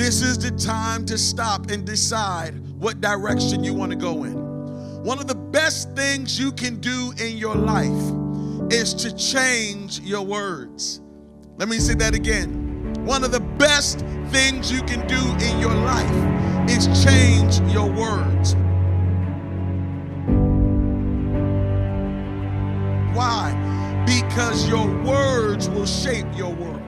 This is the time to stop and decide what direction you want to go in. One of the best things you can do in your life is to change your words. Let me say that again. One of the best things you can do in your life is change your words. Why? Because your words will shape your world.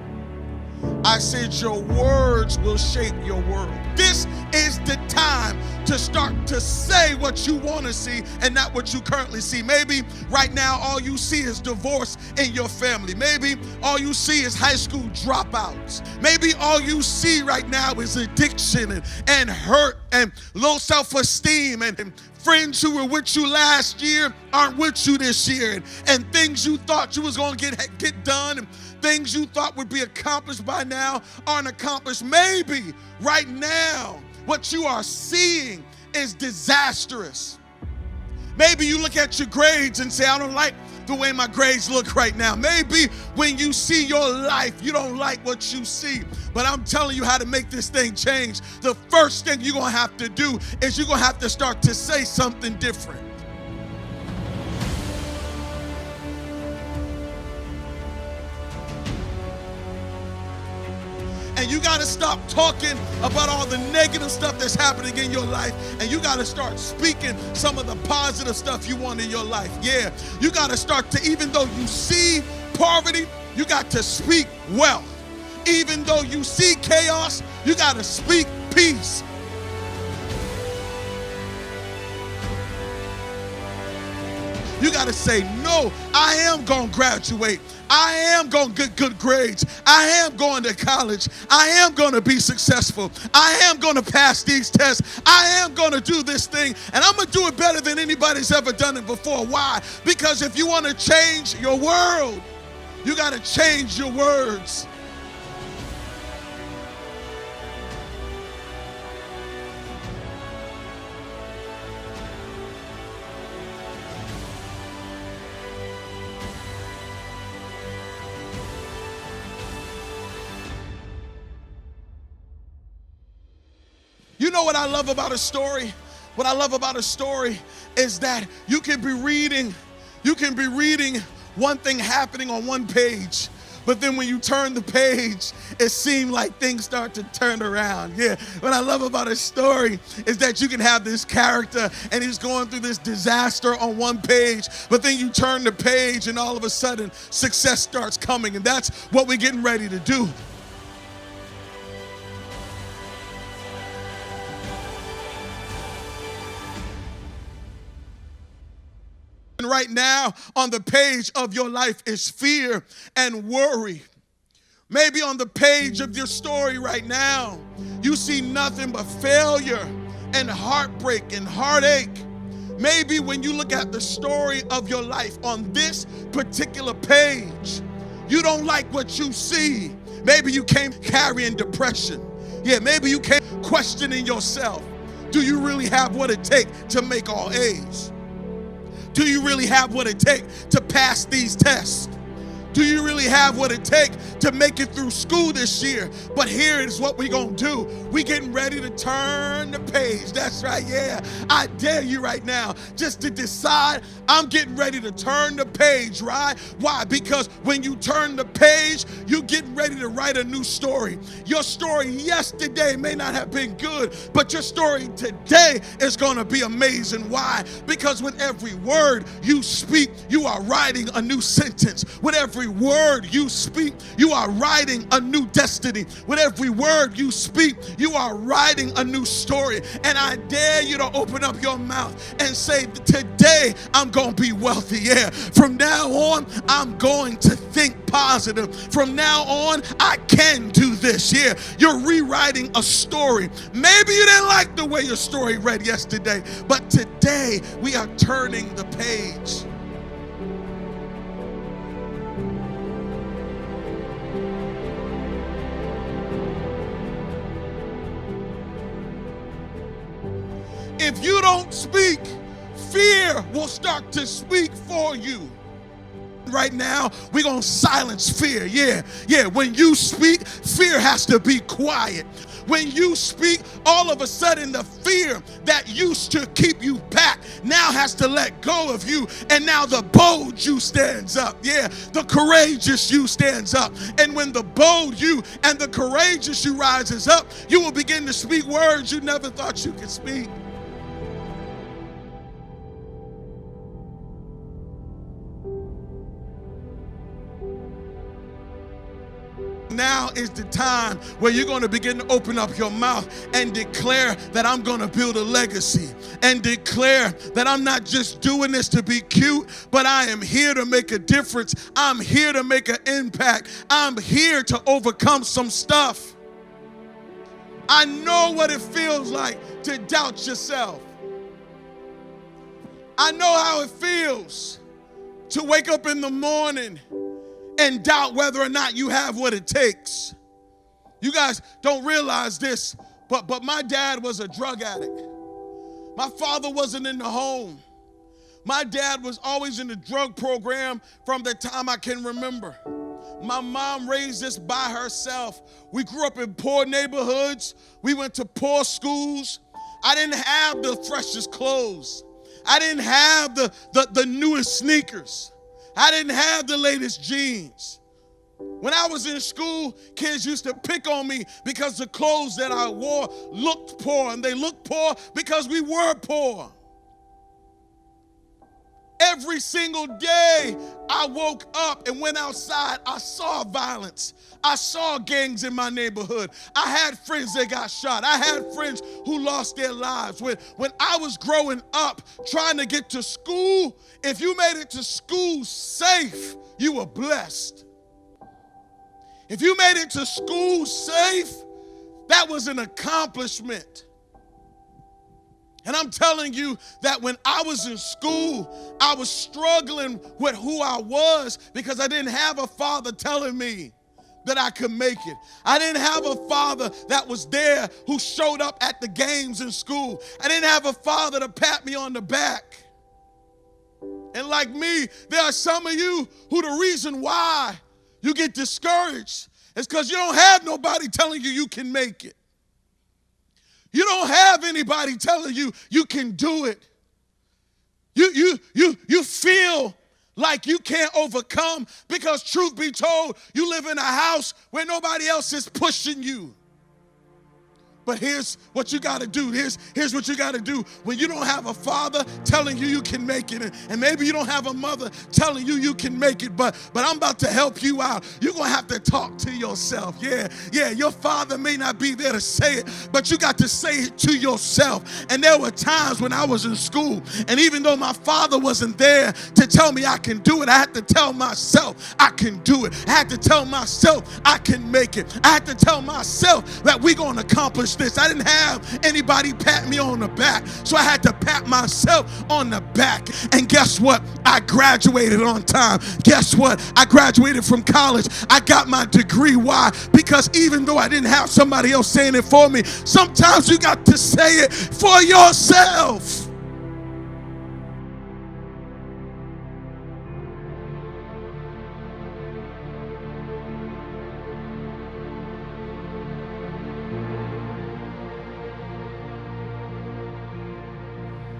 I said your words will shape your world. This is the time to start to say what you want to see and not what you currently see. Maybe right now all you see is divorce in your family. Maybe all you see is high school dropouts. Maybe all you see right now is addiction and hurt and low self-esteem and friends who were with you last year aren't with you this year, and things you thought you was going to get done, and things you thought would be accomplished by now aren't accomplished. Maybe right now what you are seeing is disastrous. Maybe you look at your grades and say, I don't like the way my grades look right now. Maybe when you see your life, you don't like what you see. But I'm telling you how to make this thing change. The first thing you're going to have to do is you're going to have to start to say something different. And you got to stop talking about all the negative stuff that's happening in your life, and you got to start speaking some of the positive stuff you want in your life. Yeah, you got to start to, even though you see poverty, you got to speak wealth. Even though you see chaos, you got to speak peace. You got to say, no, I am going to graduate. I am going to get good grades. I am going to college. I am going to be successful. I am going to pass these tests. I am going to do this thing, and I'm going to do it better than anybody's ever done it before. Why? Because if you want to change your world, you got to change your words. You know what I love about a story? What I love about a story is that you can be reading one thing happening on one page, but then when you turn the page, it seems like things start to turn around. Yeah, what I love about a story is that you can have this character and he's going through this disaster on one page, but then you turn the page and all of a sudden success starts coming, and that's what we're getting ready to do. Right now on the page of your life is fear and worry. Maybe on the page of your story right now, you see nothing but failure and heartbreak and heartache. Maybe when you look at the story of your life on this particular page, you don't like what you see. Maybe you came carrying depression. Yeah, maybe you came questioning yourself. Do you really have what it takes to make all A's? Do you really have what it takes to pass these tests? Do you really have what it takes to make it through school this year? But here is what we're going to do. We're getting ready to turn the page. That's right, yeah. I dare you right now just to decide, I'm getting ready to turn the page, right? Why? Because when you turn the page, you're getting ready to write a new story. Your story yesterday may not have been good, but your story today is going to be amazing. Why? Because with every word you speak, you are writing a new sentence. With every word you speak, you are writing a new destiny. With every word you speak, you are writing a new story. And I dare you to open up your mouth and say, today I'm going to be wealthy. Yeah. From now on, I'm going to think positive. From now on, I can do this. Yeah. You're rewriting a story. Maybe you didn't like the way your story read yesterday, but today we are turning the page. If you don't speak, fear will start to speak for you. Right now, we're going to silence fear. Yeah. When you speak, fear has to be quiet. When you speak, all of a sudden the fear that used to keep you back now has to let go of you, and now the bold you stands up. Yeah, the courageous you stands up. And when the bold you and the courageous you rises up, you will begin to speak words you never thought you could speak. Now is the time where you're going to begin to open up your mouth and declare that I'm going to build a legacy, and declare that I'm not just doing this to be cute, but I am here to make a difference. I'm here to make an impact. I'm here to overcome some stuff. I know what it feels like to doubt yourself. I know how it feels to wake up in the morning and doubt whether or not you have what it takes. You guys don't realize this, but my dad was a drug addict. My father wasn't in the home. My dad was always in the drug program from the time I can remember. My mom raised us by herself. We grew up in poor neighborhoods. We went to poor schools. I didn't have the freshest clothes. I didn't have the newest sneakers. I didn't have the latest jeans. When I was in school, kids used to pick on me because the clothes that I wore looked poor, and they looked poor because we were poor. Every single day I woke up and went outside, I saw violence. I saw gangs in my neighborhood. I had friends that got shot. I had friends who lost their lives. When I was growing up trying to get to school, if you made it to school safe, you were blessed. If you made it to school safe, that was an accomplishment. And I'm telling you that when I was in school, I was struggling with who I was because I didn't have a father telling me that I could make it. I didn't have a father that was there who showed up at the games in school. I didn't have a father to pat me on the back. And like me, there are some of you who the reason why you get discouraged is because you don't have nobody telling you you can make it. You don't have anybody telling you you can do it. You feel like you can't overcome because, truth be told, you live in a house where nobody else is pushing you. But here's what you got to do. Here's what you got to do. When you don't have a father telling you you can make it, and maybe you don't have a mother telling you you can make it, but I'm about to help you out. You're going to have to talk to yourself. Yeah, your father may not be there to say it, but you got to say it to yourself. And there were times when I was in school, and even though my father wasn't there to tell me I can do it, I had to tell myself I can do it. I had to tell myself I can make it. I had to tell myself that we're going to accomplish this. I didn't have anybody pat me on the back, so I had to pat myself on the back. And guess what? I graduated on time. Guess what? I graduated from college. I got my degree. Why? Because even though I didn't have somebody else saying it for me, sometimes you got to say it for yourself.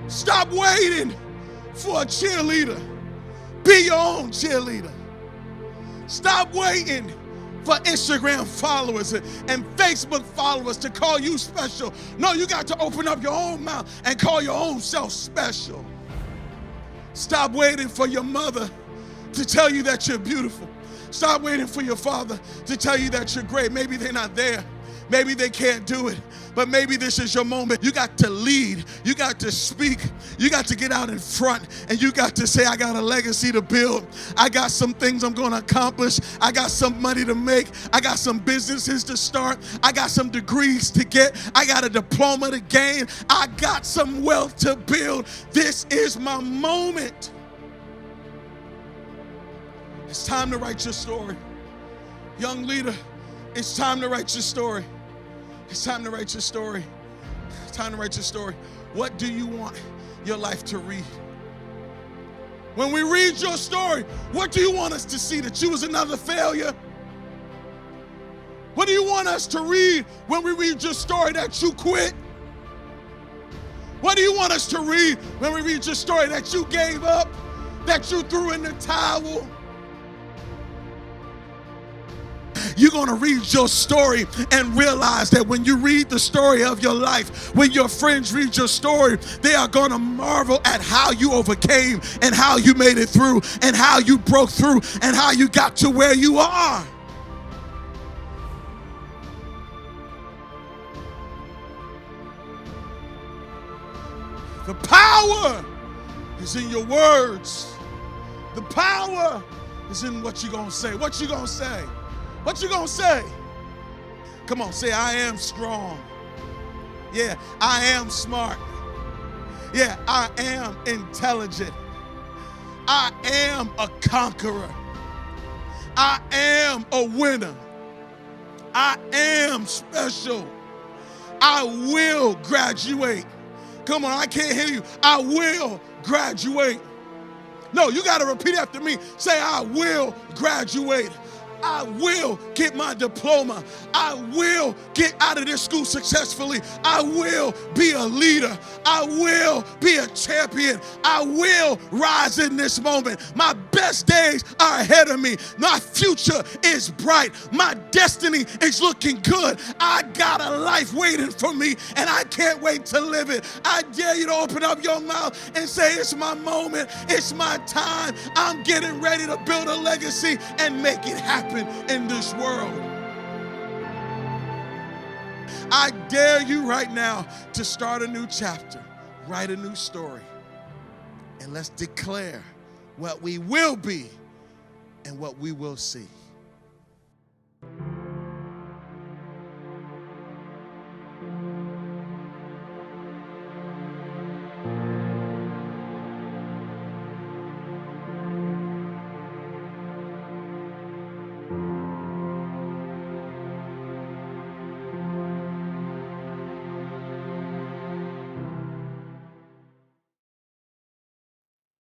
Stop waiting for a cheerleader. Be your own cheerleader. Stop waiting for Instagram followers and Facebook followers to call you special. No, you got to open up your own mouth and call your own self special. Stop waiting for your mother to tell you that you're beautiful. Stop waiting for your father to tell you that you're great. Maybe they're not there. Maybe they can't do it, but maybe this is your moment. You got to lead. You got to speak. You got to get out in front, and you got to say, I got a legacy to build. I got some things I'm going to accomplish. I got some money to make. I got some businesses to start. I got some degrees to get. I got a diploma to gain. I got some wealth to build. This is my moment. It's time to write your story. Young leader, it's time to write your story. It's time to write your story. It's time to write your story. What do you want your life to read? When we read your story, what do you want us to see? That you was another failure? What do you want us to read when we read your story that you quit? What do you want us to read when we read your story that you gave up, that you threw in the towel? You're going to read your story and realize that when you read the story of your life, when your friends read your story, they are going to marvel at how you overcame and how you made it through and how you broke through and how you got to where you are. The power is in your words. The power is in what you're going to say. What you going to say? What you going to say? Come on, say, I am strong. Yeah, I am smart. Yeah, I am intelligent. I am a conqueror. I am a winner. I am special. I will graduate. Come on, I can't hear you. I will graduate. No, you got to repeat after me. Say, I will graduate. I will get my diploma. I will get out of this school successfully. I will be a leader. I will be a champion. I will rise in this moment. My best days are ahead of me. My future is bright. My destiny is looking good. I got a life waiting for me, and I can't wait to live it. I dare you to open up your mouth and say, it's my moment. It's my time. I'm getting ready to build a legacy and make it happen in this world. I dare you right now to start a new chapter, write a new story, and let's declare what we will be and what we will see.